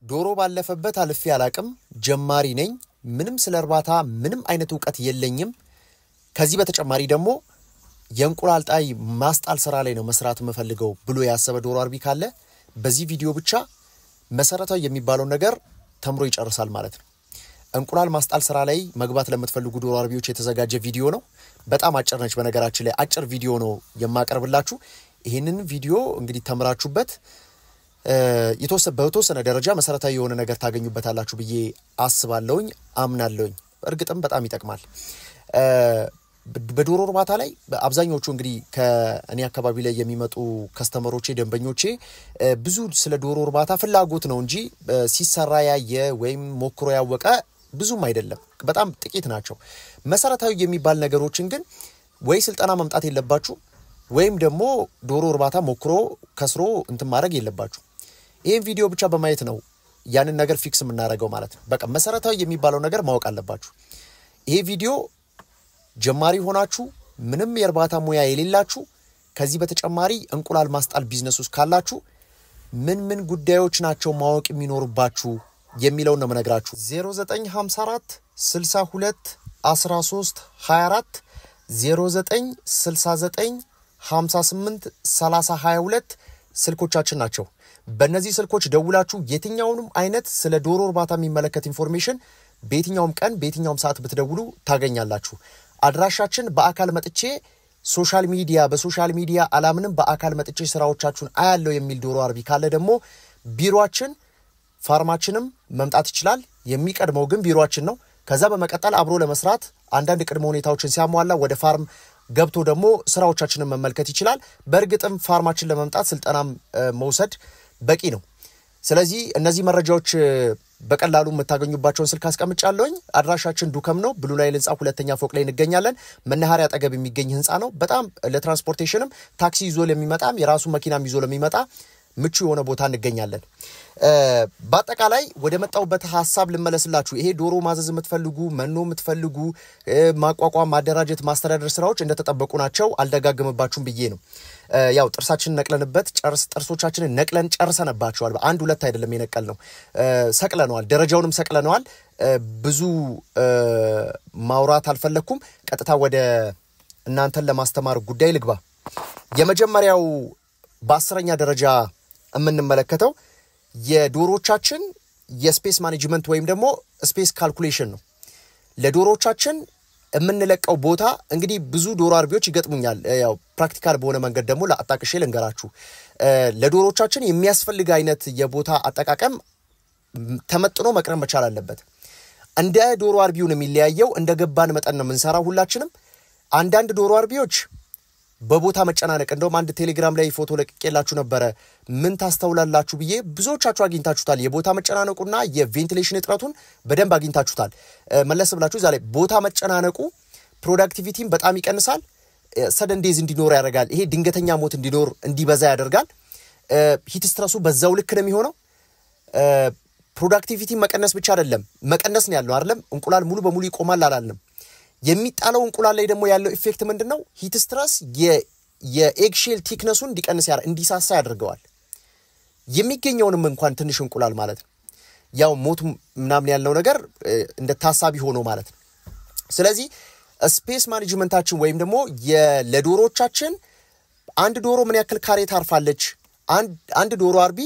ዶሮ ባለፈበት አልፌ አላቅም ጀማሪ ነኝ ምንም ስለ እርባታ ምንም አይነት ዕውቀት የለኝም ከዚህ በተጨማሪ ደግሞ የእንቁላል ጣይ ማስጣል ስራ ላይ ነው መስራት መፈልገው ብሎ ያሰበ ዶሮ አርቢ ካለ በዚህ ቪዲዮ ብቻ መሰረታዊ የሚባለው ነገር ተምሮ ይጨርሳል ማለት ነው እንቁላል ማስጣል ስራ ላይ መግባት ለምትፈልጉ ዶሮ አርቢዎች የተዘጋጀ ቪዲዮ ነው በጣም አጭር ነች በነገራችን ላይ አጭር ቪዲዮ ነው የማቀርብላችሁ ይሄንን ቪዲዮ እንግዲህ ተምራችሁበት የተወሰነ ደረጃ መሰረታዊ የሆነ ነገር ታገኙበታላችሁ ብዬ አስባለሁኝ አምናለሁኝ እርግጥም በጣም ይጠቅማል በዶሮ እርባታ ላይ አብዛኞቹ እንግዲህ ከእኔ አካባቢ ላይ የሚመጡ ከስተመሮቼ ደንበኞቼ ብዙ ስለ ዶሮ እርባታ ፍላጎት ነው እንጂ ሲሰራ ያየ ወይም ሞክሮ ያወቀ ብዙም አይደለም በጣም ጥቂት ናቸው መሰረታዊ የሚባል ነገሮችን ግን ወይ ስልጠና መምጣት የለባችሁ ወይም ደግሞ ዶሮ እርባታ ሞክሮ ከስሮ እንት ማድረግ የለባችሁ ይሄን ቪዲዮ ብቻ በማየት ነው ያንን ነገር ፊክስ የምናደርገው ማለት ነው በቃ መሰረታዊ የሚባለው ነገር ማወቅ አለባችሁ ይሄ ቪዲዮ ጀማሪ ሆናችሁ ምንም የእርባታ ሙያ የሌላችሁ ከዚህ በተጨማሪ እንቁላል ማስጣል ቢዝነስ ውስጥ ካላችሁ ምን ጉዳዮች ናቸው ማወቅ የሚኖርባችሁ የሚለው ነው መነግራችሁ 0954 62 13 24 0969 58 30 22 ስልኮቻችን ናቸው በእነዚህ ስልኮች ደውላችሁ የትኛውንም አይነት ስለ ዶሮ እርባታ የሚመለከት ኢንፎርሜሽን በየትኛውም ቀን በየትኛውም ሰዓት ብትደውሉ ታገኛላችሁ አድራሻችን በአካል መጥቼ በሶሻል ሚዲያ አላምንም በአካል መጥቼ ስራዎቻችሁን አያለው የሚል ዶሮ አርቢ ካለ ደግሞ ቢሮአችን ፋርማችንም መምጣት ይችላል የሚቀድመው ግን ቢሮአችን ነው ከዛ በመቀጠል አብሮ ለመስራት አንዳንድ ቅድመ ሁኔታዎችን ሲያሟላ ወደ ፋርም ገብቶ ደግሞ ስራዎቻችንን መመልከት ይችላል በእርግጥም ፋርማችን ለመምጣት ስልጠናም መውሰድ በቂ ነው ስለዚህ እነዚህ መረጃዎች በቀላሉ መታገኙባቸውን ስልክ አስቀምጫለሁኝ አድራሻችን ዱከም ነው ብሉ ናይል ህንጻ ሁለተኛ ፎቅ ላይ እንገኛለን መናኸሪያ አጠገብ የሚገኝ ህንጻ ነው በጣም ለትራንስፖርቴሽንም ታክሲ ይዞ ለሚመጣም የራሱ መኪናም ይዞ ለሚመጣ ምቹ የሆነ ቦታ እንገኛለን በአጠቃላይ ወደ መጣውበት ሐሳብ ልመለስላችሁ ይሄ ዶሮ ማዘዝ የምትፈልጉ መኖ የምትፈልጉ ማቋቋም ማደራጀት ማስተዳደር ስራዎች እንደተጠበቁ ናቸው አልደጋግምባችሁም ብዬ ነው ያው ጥርሳችንን ነቅለንበት ጥርሶቻችንን ነቅለን ጨርሰንባቸዋል አንድ ሁለት አይደለም የነቀልነው ሰቅለነዋል ደረጃውንም ሰቅለነዋል ብዙ ማውራት አልፈለኩም ቀጥታ ወደ እናንተን ለማስተማር ጉዳይ ልግባ የመጀመሪያው በ10ኛ ደረጃ የምንመለከተው የዶሮቻችን የስፔስ ማኔጅመንት ወይም ደግሞ ስፔስ ካልኩሌሽን ነው ለዶሮቻችን የምንለቀው ቦታ እንግዲህ ብዙ ዶሮ አርቢዎች ይገጥሙኛል ያው ፕራክቲካል በሆነ መንገድ ደግሞ ለአጣቅሼ ልንገራችሁ ለዶሮቻችን የሚያስፈልግ አይነት የቦታ አጠቃቀም ተመጥኖ መቅረብ መቻል አለበት እንደ ዶሮ አርቢውን የሚለያየው እንደ ገባን መጠን ነው የምንሰራው ሁላችንም አንዳንድ ዶሮ አርቢዎች በቦታ መጨናነቅ እንደውም አንድ ቴሌግራም ላይ ፎቶ ለቅቄላችሁ ነበር ምን ታስተውላላችሁ ብዬ ብዙዎቻችሁ አግኝታችሁታል የቦታ መጨናነቁና የቬንቲሌሽን እጥረቱን በደንብ አግኝታችሁታል መለስ ብላችሁ እዛ ላይ ቦታ መጨናነቁ ፕሮዳክቲቪቲን በጣም ይቀንሳል ሰደን ዴዝ እንዲኖር ያደርጋል ይሄ ድንገተኛ ሞት እንዲበዛ ያደርጋል ሂት ስትረሱ በዛው ልክ ነው የሚሆነው ፕሮዳክቲቪቲ መቀነስ ብቻ አይደለም መቀነስ ነው ያለው አይደለም እንቁላል ሙሉ በሙሉ ይቆማል አላልንም የሚጣለው እንቁላል ላይ ደግሞ ያለው ኢፌክት ምንድነው ሂት ስትረስ የኤግሼል ቲክነሱን እንዲሳሳ ያደርገዋል የሚገኘውንም እንኳን ትንሽ እንቁላል ማለት ነው ያው ሞት ምናምን ያለው ነገር እንደ ታሳቢ ሆኖ ማለት ነው ስለዚህ ስፔስ ማኔጅመንታችን ወይም ደግሞ ለዶሮቻችን አንድ ዶሮ ምን ያክል ካሬ ታርፋለች አንድ ዶሮ አርቢ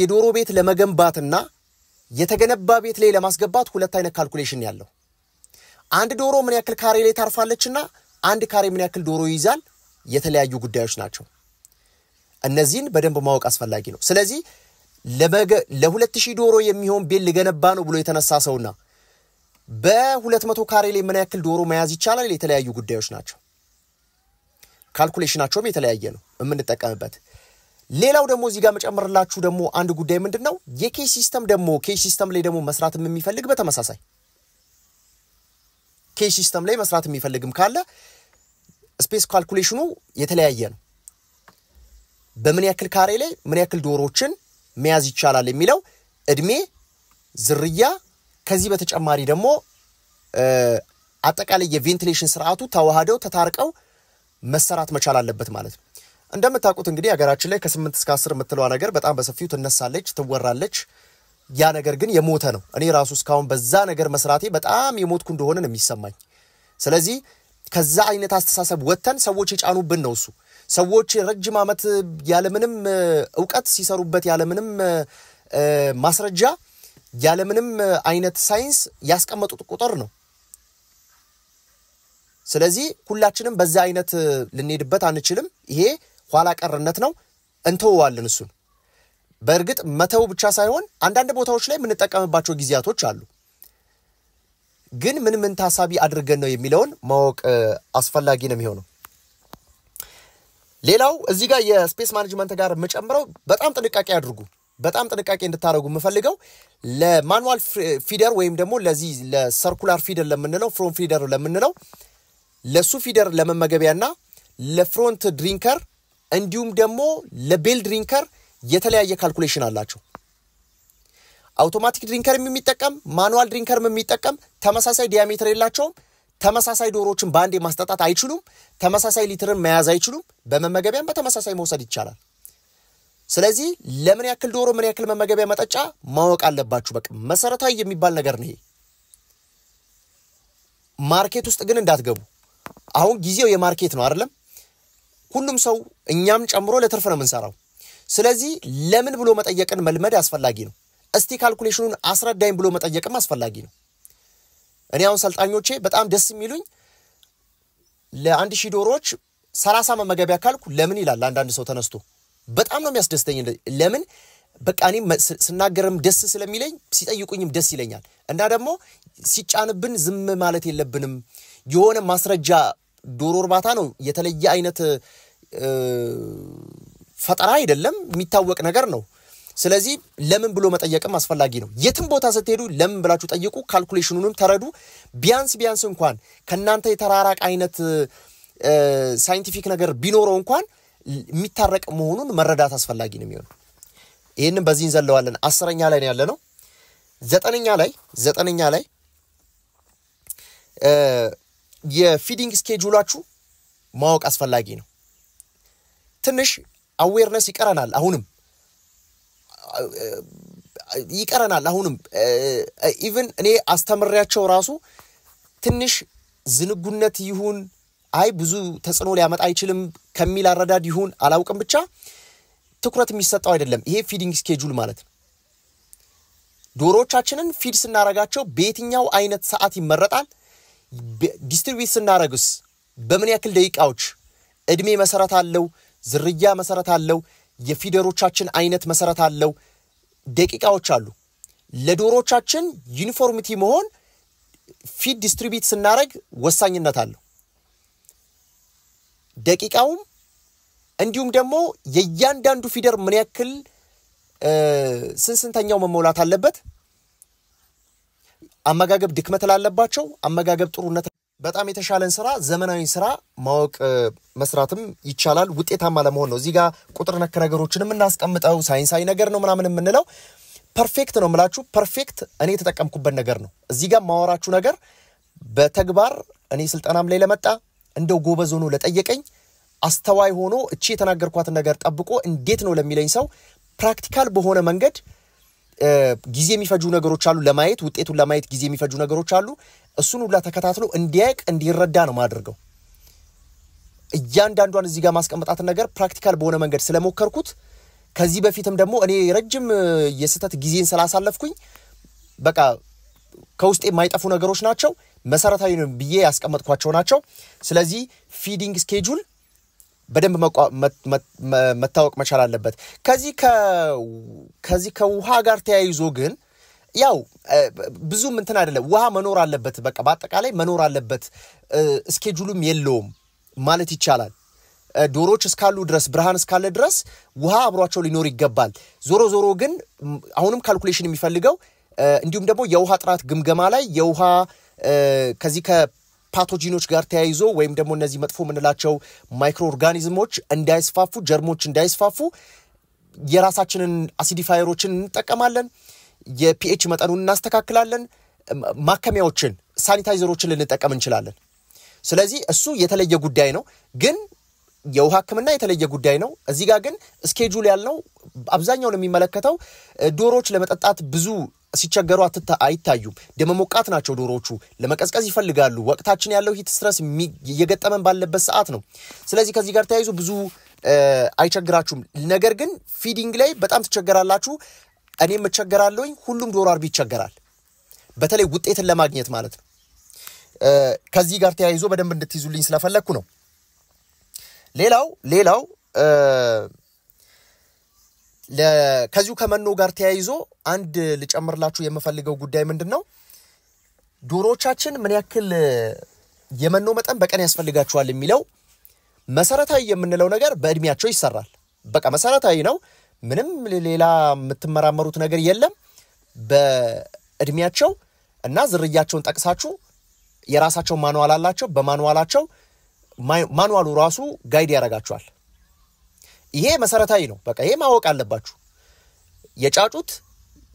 የዶሮ ቤት ለመገንባትና የተገነባ ቤት ላይ ለማስገባት ሁለት አይነት ካልኩሌሽን ያለው አንድ ዶሮ ምን ያክል ካሬ ላይ ታርፋለችና አንድ ካሬ ምን ያክል ዶሮ ይዛል የተለያዩ ጉዳዮች ናቸው እነዚህን በደንብ ማወቅ አስፈላጊ ነው ስለዚህ ለ2000 ዶሮ የሚሆን ቤት ልገነባ ነው ብሎ የተነሳ ሰውና በ200 ካሬ ላይ ምን ያክል ዶሮ መያዝ ይቻላል የተለያዩ ጉዳዮች ናቸው ካልኩሌሽናቸውም የተለያየ ነው የምንጠቀምበት ሌላው ደግሞ እዚህ ጋር መጨመርላችሁ ደግሞ አንድ ጉዳይ ምንድነው የኬጅ ሲስተም ላይ ደግሞ መስራት የሚፈልግ በተመሳሳይ ኬጅ ሲስተም ላይ መስራት የሚፈልግም ካለ ስፔስ ካልኩሌሽኑ የተለያየ ነው በምን ያክል ካሬ ላይ ምን ያክል ዶሮችን መያዝ ይቻላል የሚለው እድሜ ዝርያ ከዚህ በተጨማሪ ደግሞ አጠቃላይ የቬንቲሌሽን ስርዓቱ ተዋሃደው ተታርቀው መሰራት መቻል አለበት ማለት ነው እንደምታውቁት እንግዲህ ሀገራችን ላይ ከ8 እስከ 10 የምትለዋ ነገር በጣም በሰፊው ትነሳለች ትወራለች ያ ነገር ግን የሞተ ነው እኔ ራሱ እስካሁን በዛ ነገር መስራቴ በጣም የሞትኩ እንደሆነ ነው የሚሰማኝ ስለዚህ ከዛ አይነት አስተሳሰብ ወተን ሰዎች ይጫኑብን ነው እሱ ሰዎች ረጅም አመት ያለ ምንም ዕውቀት ሲሰሩበት ያለ ምንም ማስረጃ ያለ ምንም አይነት ሳይንስ ያስቀመጡት ቁጥር ነው ስለዚህ ሁላችንም በዛ አይነት ልንሄድበት አንችልም ይሄ ኋላ ቀርነት ነው እንተዋለን እሱን በእርግጥ መተው ብቻ ሳይሆን አንዳንድ ቦታዎች ላይ ምን ተጠቀምባቸው ጊዜያቶች አሉ ግን ምን ታሳቢ አድርገን ነው የሚለውን ማወቅ አስፈላጊ ነው የሚሆነው ሌላው እዚህ ጋር የስፔስ ማኔጅመንት ጋር መጨመረው በጣም ጥንቃቄ አድርጉ በጣም ጥንቃቄ እንድታረጉ መፈልገው ለማኑዋል ፊደር ወይም ደግሞ ለዚህ ለሰርኩላር ፊደር ለምንለው ፍሮም ፊደር ለምንለው ለሱ ፊደር ለመመገቢያና ለፍሮንት ድሪንከር እንዲሁም ደግሞ ለቤል ድሪንከር የተለያየ ካልኩሌሽን አላቸው አውቶማቲክ ድሪንከር የሚጠቀም ማኑዋል ድሪንከር የሚጠቀም ተመሳሳይ ዲያሜትር የላቸውም ተመሳሳይ ዶሮችን ባንዴ ማስጠጣት አይችሉም ተመሳሳይ ሊትርን መያዝ አይችሉም በመመገቢያም በተመሳሳይ መውሰድ ይቻላል ስለዚህ ለምን ያክል ዶሮ ምን ያክል መመገቢያ መጠጫ ማወቅ አለባችሁ በቃ መሰረታዊ የሚባል ነገር ነው ማርኬት ውስጥ ግን እንዳትገቡ አሁን ጊዜው የማርኬት ነው አይደለም ሁሉም ሰው እኛም ጨምሮ ለትርፍ ነው የምንሰራው ስለዚህ ለምን ብሎ መጠየቅን መልመድ አስፈላጊ ነው እስቲ ካልኩሌሽኑን አስረዳኝ ብሎ መጠየቅም አስፈላጊ ነው እኔ አሁን ሰልጣኞቼ በጣም ደስ የሚሉኝ ለ1000 ዶሮዎች 30 መመገቢያ ካልኩ ለምን ይላል አንዳንድ ሰው ተነስቶ በጣም ነው የሚያስደስተኝ ለምን በቃ እኔ ስናገርም ደስ ስለሚለኝ ሲጠይቁኝም ደስ ይለኛል እና ደግሞ ሲጫንብን ዝም ማለት የለብንም የሆነ ማስረጃ ዶሮ እርባታ ነው የተለየ አይነት ፈጠራ አይደለም የሚታወቅ ነገር ነው ስለዚህ ለምን ብሎ መጠየቅም አስፈላጊ ነው የትም ቦታ ስትሄዱ ለምን ብላችሁ ጠይቁ ካልኩሌሽኑንም ተረዱ ቢያንስ እንኳን ከናንተ የተራራቀ አይነት ሳይንቲፊክ ነገር ቢኖረው እንኳን የሚታረቅ መሆኑን መረዳት አስፈላጊ ነው የሚሆነው ይሄንን በዚህ እንዘለዋለን 10ኛ ላይ ነው ያለነው 9ኛ ላይ የፊዲንግ ስኬጁላችሁ ማወቅ አስፈላጊ ነው ትንሽ አዌርነስ ይቀረናል አሁንም ኢቭን እኔ አስተምሪያቸው ራሱ ትንሽ ዝንጉነት ይሁን አይ ብዙ ተጽዕኖ ሊያመጣ አይችልም ከሚል አረዳድ ይሁን አላውቅም ብቻ ትኩረት የሚሰጠው አይደለም ይሄ ፊዲንግ ስኬጁል ማለት ዶሮቻችንን ፊድ ስናረጋቸው በየትኛው አይነት ሰዓት ይመረጣል ዲስትሪቢዩት ስናረግስ በምን ያክል ደቂቃዎች እድሜ መሰረት አለው ዝርያ መሰረት አለው የፊደሮቻችን አይነት መሰረት አለው ደቂቃዎች አሉ ለዶሮቻችን ዩኒፎርሚቲ መሆን ፊድ ዲስትሪቢዩት ስናረግ ወሳኝነት አለው ደቂቃውም እንዲሁም ደግሞ የእያንዳንዱ ፊደር ምን ያክል ስንተኛው መሞላት አለበት አመጋገብ ድክመት ላለባቸው አመጋገብ ጥሩነት በጣም የተሻለን ስራ ዘመናዊ ስራ ማወቅ መስራትም ይቻላል ውጤታማ ለመሆን ነው እዚህ ጋር ቁጥር ነክ ነገሮችንም እናስቀምጠው ሳይንሳዊ ነገር ነው ምናምን የምንለው ፐርፌክት ነው ማለት ፐርፌክት እኔ ተጠቀምኩበት ነገር ነው እዚህ ጋር ማወራችሁ ነገር በተግባር እኔ ስልጣናም ላይ ለመጣ እንደው ጎበዝ ሆኖ ለጠየቀኝ አስተዋይ ሆኖ እቺ የተናገርኳት ነገር ጠብቆ እንዴት ነው ለሚለኝ ሰው ፕራክቲካል በሆነ መንገድ ጊዜ የሚፈጁ ነገሮች አሉ ለማየት ውጤቱን ለማየት ጊዜ የሚፈጁ ነገሮች አሉ እሱን ሁላ ተከታትሎ እንዲያቅ እንዲረዳ ነው ማድረገው እያንዳንዷን እዚህ ጋር ማስቀመጣት ነገር ፕራክቲካል በሆነ መንገድ ስለሞከርኩት ከዚህ በፊትም ደግሞ እኔ ረጅም የስተት ጊዜን ስላሳለፍኩኝ በቃ ከውስጤ የማይጠፉ ነገሮች ናቸው መሰረታዊ ነው ብዬ ያስቀመጥኳቸው ናቸው ስለዚህ ፊዲንግ ስኬጁል በደንብ መታወቅ መቻል አለበት ከዚህ ከውሃ ጋር ተያይዞ ግን ያው ብዙም እንትን አይደለም ውሃ መኖር አለበት በቃ በአጠቃላይ መኖር አለበት ስኬጁሉም የለውም ማለት ይቻላል ዶሮች እስካሉ ድረስ ብርሃን እስካለ ድረስ ውሃ አብሯቸው ሊኖር ይገባል ዞሮ ግን አሁንም ካልኩሌሽን የሚፈልገው እንዲሁም ደግሞ የውሃ ጥራት ግምገማ ላይ የውሃ ከዚህ ከፓቶጂኖች ጋር ተያይዞ ወይም ደግሞ እነዚህ መጥፎ ምንላቸው ማይክሮ ኦርጋኒዝሞች እንዳይስፋፉ ጀርሞች እንዳይስፋፉ የራሳችንን አሲዲፋየሮችን እንጠቀማለን የፒኤች መጠኑን እናስተካክላለን ማከሚያዎችን ሳኒታይዘሮችን ልንጠቀም እንችላለን ስለዚህ እሱ የተለየ ጉዳይ ነው ግን የውሃ ህክምና የተለየ ጉዳይ ነው እዚህ ጋር ግን ስኬጁል ያልነው አብዛኛው የሚመለከተው ዶሮዎች ለመጠጣት ብዙ ሲቸገሩ አይታዩም ደመሞቃት ናቸው ዶሮዎቹ ለመቀዝቀዝ ይፈልጋሉ ወቅታችን ያለው ሂት ስትረስ እየገጠመን ባለበት ሰዓት ነው ስለዚህ ከዚህ ጋር ተያይዞ ብዙ አይቸግራችሁም ነገር ግን ፊዲንግ ላይ በጣም ተቸገራላችሁ እኔም እቸገራለሁኝ ሁሉም ዶሮ አርቢ ይቸገራል በተለይ ውጤትን ለማግኘት ማለት ነው ከዚህ ጋር ተያይዞ በደንብ እንድትይዙልኝ ስለፈለኩ ነው ሌላው ከዚሁ ከመኖ ጋር ተያይዞ አንድ ልጨምርላችሁ የምፈልገው ጉዳይ ምንድነው ዶሮቻችን ምን ያክል የመኖ መጠን በቀን ያስፈልጋቸዋል የሚለው መሰረታዊ የምንለው ነገር በእድሜያቸው ይሰራል በቃ መሰረታዊ ነው ምንም ሌላ የምትመራመሩት ነገር የለም በእድሜያቸው እና ዝርያቸውን ጠቅሳችሁ የራሳቸው ማኑዋል አላቸው በማኑዋላቸው ማኑዋሉ ራሱ ጋይድ ያረጋቸዋል ይሄ መሰረታዊ ነው በቃ ይሄ ማወቅ አለባችሁ የጫጩት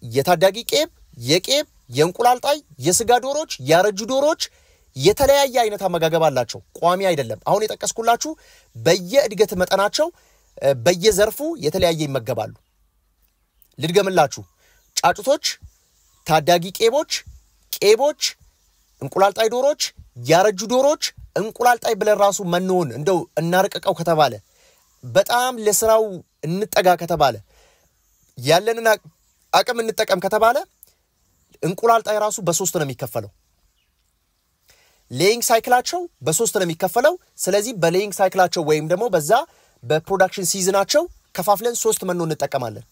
የታዳጊ ቄብ የቄብ የእንቁላልጣይ የስጋ ዶሮች ያረጁ ዶሮች የተለያየ አይነት አመጋገብ አላቸው ቋሚ አይደለም አሁን የጠቀስኩላችሁ በየእድገት መጠናቸው በየዘርፉ የተለያየ ይመገባሉ ልድገምላችሁ ጫጩቶች ታዳጊ ቄቦች እንቁላልጣይ ዶሮች ያረጁ ዶሮች እንቁላልጣይ ብለን ራሱ መኖን እንደው እናርቀቀው ከተባለ በጣም ለስራው እንጠጋ ከተባለ ያለንና አቅም እንጠቀም ከተባለ እንቁላልጣይ ራሱ በ3 ነው የሚከፈለው ሌይንግ ሳይክላቸው በ3 ነው የሚከፈለው ስለዚህ በሌይንግ ሳይክላቸው ወይም ደግሞ በዛ በፕሮዳክሽን ሲዝናቸው ከፋፍለን 3 መኖ እንጠቀማለን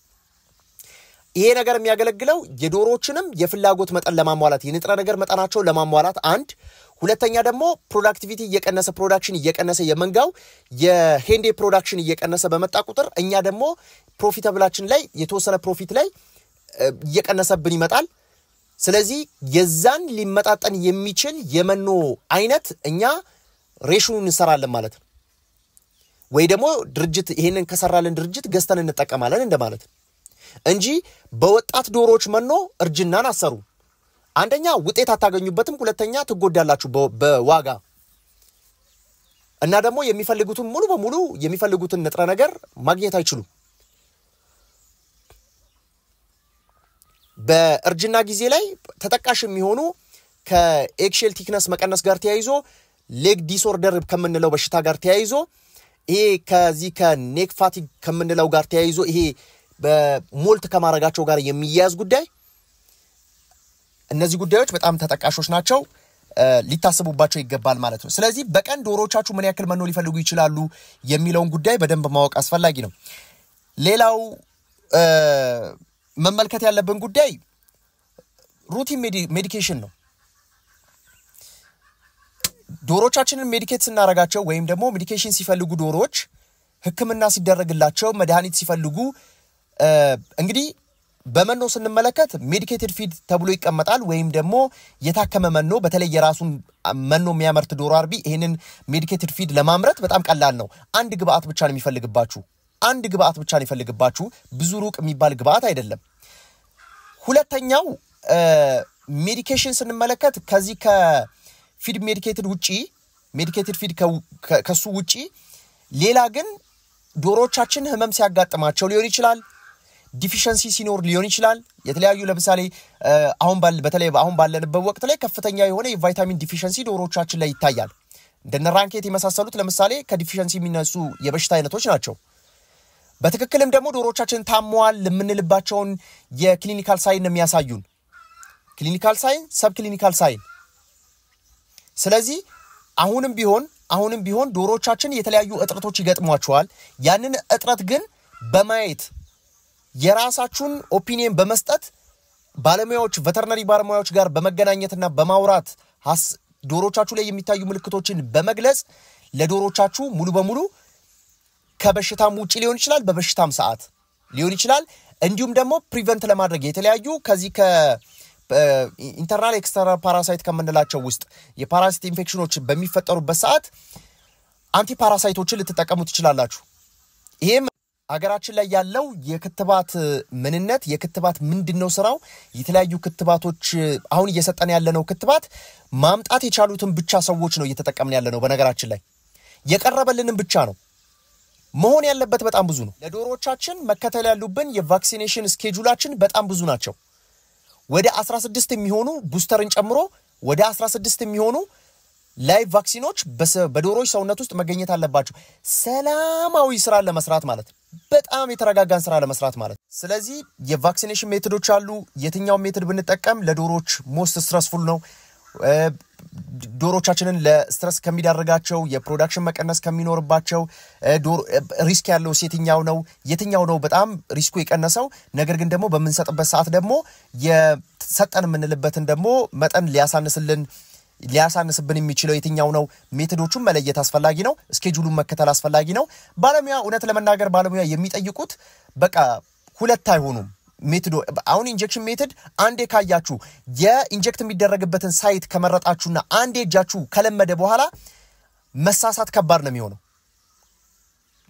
ይሄ ነገር የሚያገለግለው የዶሮዎችንም የፍላጎት መጠን ለማሟላት የንጥረ ነገር መጠናቸው ለማሟላት አንድ ሁለተኛ ደግሞ ፕሮዳክቲቪቲ ፕሮዳክሽን እየቀነሰ የመንጋው የሄንዴ ፕሮዳክሽን እየቀነሰ በመጣ ቁጥር እኛ ደግሞ ፕሮፊታብላችን ላይ የተወሰነ ፕሮፊት ላይ እየቀነሰብን ይመጣል ስለዚህ የዛን ሊመጣጠን የሚችል የመኖ አይነት እኛ ሬሽኑን እንሰራለን ማለት ነው ወይ ደግሞ ድርጅት ይሄንን ከሰራለን ድርጅት ገዝተን እንጠቀማለን እንደማለት እንጂ በወጣት ዶሮዎች መኖ እርጅናን አሰሩ አንደኛ ውጤት አታገኙበትም ሁለተኛ ትጎዳላችሁ በዋጋ እና ደግሞ የሚፈልጉትን ሙሉ በሙሉ የሚፈልጉትን ንጥረ ነገር ማግኘት አይችሉም በእርጅና ጊዜ ላይ ተጠቃሽ የሚሆኑ ከኤክሼል ቲክነስ መቀነስ ጋር ተያይዞ ሌግ ዲስኦርደር ከመንለው በሽታ ጋር ተያይዞ ይሄ ከዚህ ከኔክ ፋቲግ ከመንለው ጋር ተያይዞ ይሄ በሞልት ከማረጋቸው ጋር የሚያያዝ ጉዳይ እነዚህ ጉዳዮች በጣም ተጠቃሾች ናቸው ሊታሰቡባቸው ይገባል ማለት ነው ስለዚህ በቀን ዶሮቻችሁ ምን ያክል መኖ ሊፈልጉ ይችላሉ የሚለውን ጉዳይ በደንብ ማወቅ አስፈላጊ ነው ሌላው መመልከት ያለብን ጉዳይ ሩቲን ሜዲኬሽን ነው ዶሮቻችንን ሜዲኬት ስናረጋቸው ወይም ደግሞ ሜዲኬሽን ሲፈልጉ ዶሮች ህክምና ሲደረግላቸው መድኃኒት ሲፈልጉ እንግዲህ በመኖ ስንመለከት ሜዲኬትድ ፊድ ተብሎ ይቀመጣል ወይም ደግሞ የታከመ መኖ በተለይ የራሱን መኖ የሚያመርት ዶሮ አርቢ ይሄንን ሜዲኬትድ ፊድ ለማምረት በጣም ቀላል ነው አንድ ግብአት ብቻ ነው የሚፈልግባችሁ ብዙ ሩቅ የሚባል ግብአት አይደለም ሁለተኛው ሜዲኬሽን ስንመለከት ከዚህ ከፊድ ሜዲኬትድ ፊድ ከሱ ውጪ ሌላ ግን ዶሮቻችን ህመም ሲያጋጥማቸው ሊሆን ይችላል ዲፊሸንሲ ሲኖር ሊሆን ይችላል የተለያዩ ለምሳሌ አሁን ባለንበት ወቅት ላይ ከፍተኛ የሆነ የቫይታሚን ዲፊሸንሲ ዶሮቻችን ላይ ይታያል እንደነ ራንኬት የመሳሰሉት ለምሳሌ ከዲፊሸንሲ የሚነሱ የበሽታ አይነቶች ናቸው በትክክልም ደግሞ ዶሮቻችን ታሟል ለምንልባቸውን የክሊኒካል ሳይን የሚያሳዩን ክሊኒካል ሳይን ሰብ ክሊኒካል ሳይን ስለዚህ አሁንም ቢሆን ዶሮቻችን የተለያዩ እጥረቶች ይገጥሟቸዋል ያንን እጥረት ግን በማየት የራሳችሁን ኦፒኒየን በመስጠት ባለሙያዎች ቬተርነሪ ባለሙያዎች ጋር በመገናኘትና በማውራት ዶሮቻችሁ ላይ የሚታዩ ምልክቶችን በመግለጽ ለዶሮቻችሁ ሙሉ በሙሉ ከበሽታም ውጪ ሊሆን ይችላል በበሽታም ሰዓት ሊሆን ይችላል እንዲሁም ደግሞ ፕሪቨንት ለማድረግ የተለያዩ ከዚህ ኢንተርናል ኤክስተርናል ፓራሳይት ከመንላቸው ውስጥ የፓራሳይት ኢንፌክሽኖች በሚፈጠሩበት ሰዓት አንቲ ፓራሳይቶችን ልትጠቀሙ ትችላላችሁ ይሄም ሀገራችን ላይ ያለው የክትባት ምንነት የክትባት ምንድነው ስራው የተለያዩ ክትባቶች አሁን እየሰጠን ያለነው ክትባት ማምጣት የቻሉትን ብቻ ሰዎች ነው እየተጠቀምን ያለነው በነገራችን ላይ የቀረበልንን ብቻ ነው መሆን ያለበት በጣም ብዙ ነው ለዶሮቻችን መከተል ያሉብን የቫክሲኔሽን ስኬጁላችን በጣም ብዙ ናቸው ወደ 16 የሚሆኑ ቡስተርን ጨምሮ ወደ 16 የሚሆኑ ላይቭ ቫክሲኖች በዶሮች ሰውነት ውስጥ መገኘት አለባቸው ሰላማዊ ስራ ለመስራት ማለት በጣም የተረጋጋን ስራ ለመስራት ማለት ስለዚህ የቫክሲኔሽን ሜቶዶች አሉ የትኛው ሜቶድ ብንጠቀም ለዶሮች ሞስት ስትረስፉል ነው ዶሮቻችንን ለስትረስ ከሚዳርጋቸው የፕሮዳክሽን መቀነስ ከሚኖርባቸው ሪስክ ያለው የትኛው ነው በጣም ሪስኩ የቀነሰው ነገር ግን ደግሞ በመንሰጥበት ሰዓት ደግሞ የሰጠን ምንልበትን ደግሞ መጠን ሊያሳንስብን የሚችለው የትኛው ነው ሜቶዶቹን መለየት አስፈላጊ ነው ስኬጁሉን መከተል አስፈላጊ ነው ባለሙያ እውነት ለመናገር ባለሙያ የሚጠይቁት በቃ ሁለት አይሆኑም ሜቶድ አሁን ኢንጀክሽን ሜቶድ አንዴ ካያችሁ የኢንጀክት የሚደረግበትን ሳይት ከመረጣችሁና አንዴ እጃችሁ ከለመደ በኋላ መሳሳት ከባድ ነው የሚሆነው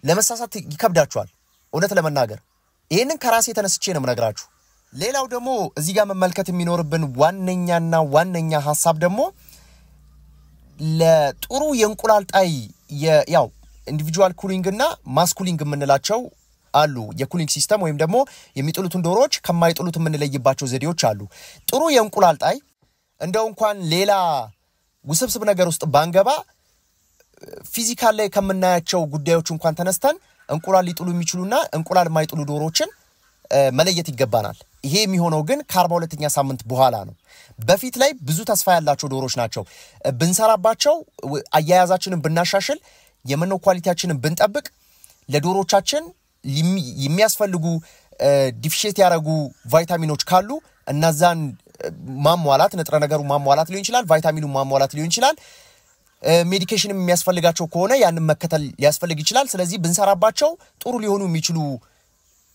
ለመሳሳት ይከብዳችኋል እውነት ለመናገር ይሄንን ከራሴ ተነስቼ ነው የምነግራችሁ ሌላው ደግሞ እዚህ ጋር መመልከት የሚኖርብን ዋነኛ ሐሳብ ደግሞ ለጥሩ የእንቁላል ጣይ ያው ኢንዲቪጁዋል ኩሊንግ እና ማስ ኩሊንግ የምንላቸው አሉ የኩሊንግ ሲስተም ወይም ደግሞ የሚጥሉትን ዶሮች ከማይጥሉት የምንለይባቸው ዘዴዎች አሉ ጥሩ የእንቁላል ጣይ እንደው እንኳን ሌላ ውስብስብ ነገር ውስጥ ባንገባ ፊዚካል ላይ ከመናያቸው ጉዳዮች እንኳን ተነስተን እንቁላል ሊጥሉ የሚችሉና እንቁላል የማይጥሉ ዶሮችን መለየት ይገባናል ይሄ የሚሆነው ግን ከ42ኛ ሳምንት በኋላ ነው በፊት ላይ ብዙ ተስፋ ያላቸው ዶሮች ናቸው ብንሰራባቸው አያያዛችንን ብናሻሽል የመኖ ኳሊቲያችንን ብንጠብቅ ለዶሮቻችን የሚያስፈልጉ ዲፊሺየንት ያረጉ ቫይታሚኖች ካሉ እነዛን ማሟላት ንጥረ ነገሩ ማሟላት ሊሆን ይችላል ቫይታሚኑ ማሟላት ሊሆን ይችላል ሜዲኬሽን የሚያስፈልጋቸው ከሆነ ያንን መከተል ሊያስፈልግ ይችላል ስለዚህ ብንሰራባቸው ጥሩ ሊሆኑ የሚችሉ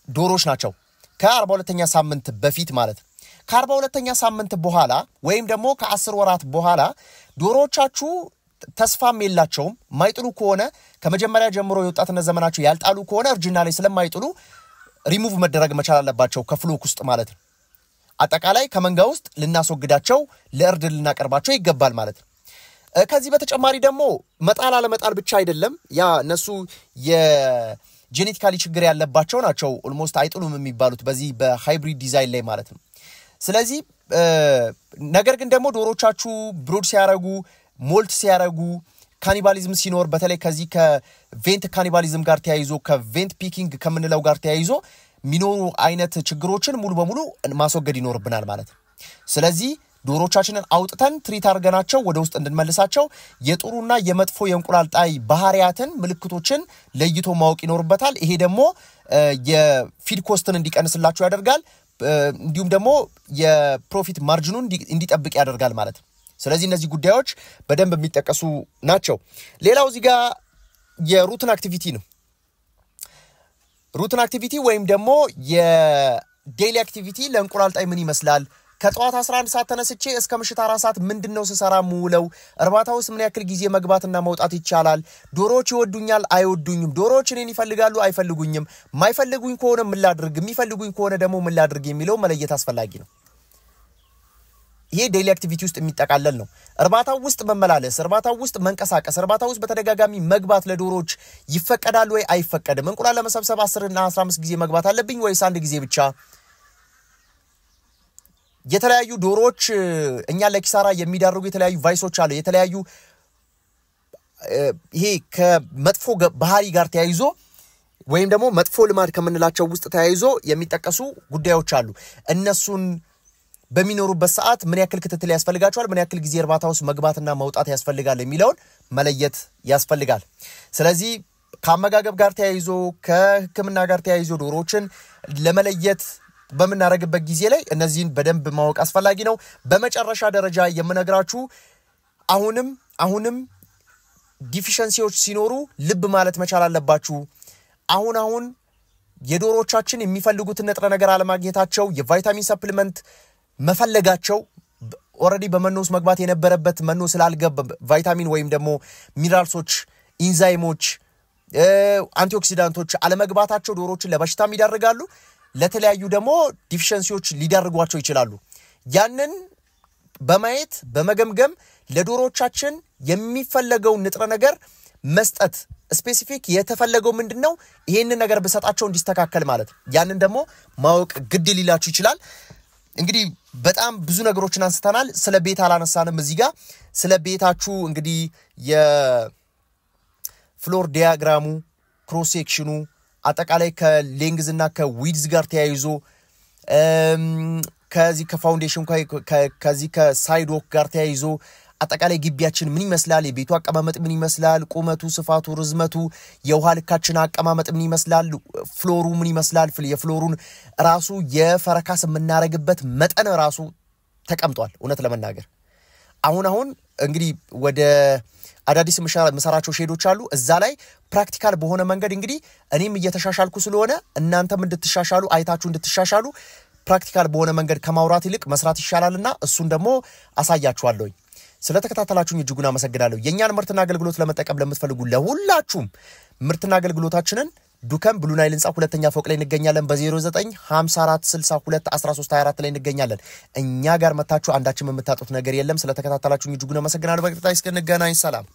ዶሮች ናቸው ከ42ኛ ሳምንት በፊት ማለት ከ42ኛ ሳምንት በኋላ ወይም ደግሞ ከ10 ወራት በኋላ ዶሮቻችሁ ተስፋም የላቸውም ማይጥሉ ከሆነ ከመጀመሪያ ጀምሮ የወጣትነት ዘመናቸው ያልጣሉ ከሆነ እርጅና ላይ ስለማይጥሉ ሪሙቭ መደረግ መቻል አለባቸው ከፍሎክ ውስጥ ማለት ነው አጠቃላይ ከመንጋ ውስጥ ልናስወግዳቸው ለእርድ ልናቀርባቸው ይገባል ማለት ነው ከዚህ በተጨማሪ ደግሞ መጣል ብቻ አይደለም ያ እነሱ የጄኔቲካሊ ችግር ያለባቸው ናቸው ኦልሞስት አይጥሉም የሚባሉት በዚህ በሃይብሪድ ዲዛይን ላይ ማለት ነው ስለዚህ ነገር ግን ደግሞ ዶሮቻችሁ ብሮድ ሲያረጉ ሞልት ሲያረጉ ካኒባሊዝም ሲኖር በተለይ ከዚህ ከቬንት ካኒባሊዝም ጋር ተያይዞ ከቬንት ፒኪንግ ከምንለው ጋር ተያይዞ ሚኖሩ አይነት ችግሮችን ሙሉ በሙሉ ማስወገድ ይኖርብናል ማለት ነው ስለዚህ ዶሮቻችንን አውጥተን ትሪት አርገናቸው ወደ ውስጥ እንድንመልሳቸው የጥሩና የመጥፎ የእንቁላል ጣይ ባህሪያትን ምልክቶችን ለይቶ ማወቅ ይኖርበታል ይሄ ደግሞ የፊድ ኮስትን እንዲቀንስላችሁ ያደርጋል እንዲሁም ደግሞ የፕሮፊት ማርጂኑን እንዲጠብቅ ያደርጋል ማለት ነው ስለዚህ እነዚህ ጉዳዮች በደንብ የሚጠቀሱ ናቸው ሌላው እዚህ ጋር የሩቲን አክቲቪቲ ነው ሩቲን አክቲቪቲ ወይም ደግሞ የዴይሊ አክቲቪቲ ለእንቁላል ጣይ ምን ይመስላል ከጠዋት 11 ሰዓት ተነስቼ እስከ ምሽት 4 ሰዓት ምንድነው ስሰራ ሙለው እርባታውስ ምን ያክል ጊዜ መግባትና መውጣት ይቻላል ዶሮች ይወዱኛል አይወዱኝም ዶሮች እኔን ይፈልጋሉ አይፈልጉኝም ማይፈልጉኝ ከሆነ ምን ላድርግ የሚፈልጉኝ ከሆነ ደግሞ ምን ላድርግ የሚለው መለየት አስፈላጊ ነው ይሄ ዴይሊ አክቲቪቲ ውስጥ የሚጠቃለል ነው እርባታው ውስጥ መመላለስ እርባታው ውስጥ መንቀሳቀስ እርባታው ውስጥ በተደጋጋሚ መግባት ለዶሮች ይፈቀዳል ወይ አይፈቀድም እንቁላል ለመሰብሰብ 10 እና 15 ጊዜ መግባት አለብኝ ወይስ አንድ ጊዜ ብቻ የተለያዩ ዶሮች እኛ ለኪሳራ የሚዳርጉ የተለያዩ ቫይሶች አሉ የተለያዩ ይሄ ከመጥፎ ባህሪ ጋር ተያይዞ ወይም ደግሞ መጥፎ ልማድ ከምንላቸው ውስጥ ተያይዞ የሚጠቀሱ ጉዳዮች አሉ እነሱን በሚኖሩበት ሰዓት ምን ያክል ክትትል ያስፈልጋቸዋል ምን ያክል ጊዜ እርባታ ውስጥ መግባትና መውጣት ያስፈልጋል የሚለውን መለየት ያስፈልጋል ስለዚህ ከአመጋገብ ጋር ተያይዞ ከህክምና ጋር ተያይዞ ዶሮችን ለመለየት በመናረግበት ጊዜ ላይ እነዚህን በደንብ ማወቅ አስፈላጊ ነው በመጨረሻ ደረጃ የምነግራችሁ አሁንም ዲፊሸንሲዎች ሲኖሩ ልብ ማለት መቻል አለባችሁ አሁን የዶሮቻችን የሚፈልጉት ንጥረ ነገር አለማግኘታቸው የቫይታሚን ሰፕሊመንት መፈለጋቸው ኦሬዲ በመኖስ መግባት የነበረበት መኖ ስላልገባ ቫይታሚን ወይም ደግሞ ሚነራልሶች ኢንዛይሞች አንቲኦክሲዳንቶች አለመግባታቸው ዶሮችን ለበሽታ ይዳርጋሉ ለተለያዩ ደግሞ ዲፊሸንሲዎች ሊዳርጓቸው ይችላሉ ያንን በማየት በመገምገም ለዶሮቻችን የሚፈልገው ንጥረ ነገር መስጠት ስፔሲፊክ የተፈለገው ምንድነው ይሄንን ነገር በሰጣቸው እንዲስተካከል ማለት ያንን ደግሞ ማወቅ ግድ ሊላችሁ ይችላል እንግዲህ በጣም ብዙ ነገሮችን አንስተናል ስለ ቤት አላነሳንም እዚህ ጋር ስለ ቤታችሁ እንግዲህ የፍሎር ዲያግራሙ ክሮስ ሴክሽኑ አጠቃላይ ከሌንግዝ እና ከዊድዝ ጋር ተያይዞ ከዚህ ከፋውንዴሽን ከዚህ ከሳይድ ዎክ ጋር ተያይዞ አጠቃላይ ግቢያችን ምን ይመስላል የቤቱ አቀማመጥ ምን ይመስላል ቁመቱ ስፋቱ ርዝመቱ የውሃ ልካችን አቀማመጥ ምን ይመስላል ፍሎሩ ምን ይመስላል የፍሎሩን ራሱ የፈረካስ የምናረግበት መጠን ራሱ ተቀምጧል እውነት ለመናገር አሁን እንግዲህ ወደ አዳዲስ መሰራቸው ሼዶች አሉ እዛ ላይ ፕራክቲካል በሆነ መንገድ እንግዲህ እኔም እየተሻሻልኩ ስለሆነ እናንተም እንድትሻሻሉ አይታችሁ እንድትሻሻሉ ፕራክቲካል በሆነ መንገድ ከማውራት ይልቅ መስራት ይሻላልና እሱን ደግሞ አሳያችኋለሁ ስለተከታተላችሁኝ እጅጉን አመሰግናለሁ የኛን ምርትና አገልግሎት ለመጠቀም ለምትፈልጉ ለሁላችሁም ምርትና አገልግሎታችንን ዱከም ብሉ ናይል ህንጻ ሁለተኛ ፎቅ ላይ እንገኛለን በ0954621324 ላይ እንገኛለን እኛ ጋር መታችሁ አንዳችም የምታጡት ነገር የለም ስለተከታተላችሁኝ እጅጉን አመሰግናለሁ በቀጣይ እስከ እንገናኝ ሰላም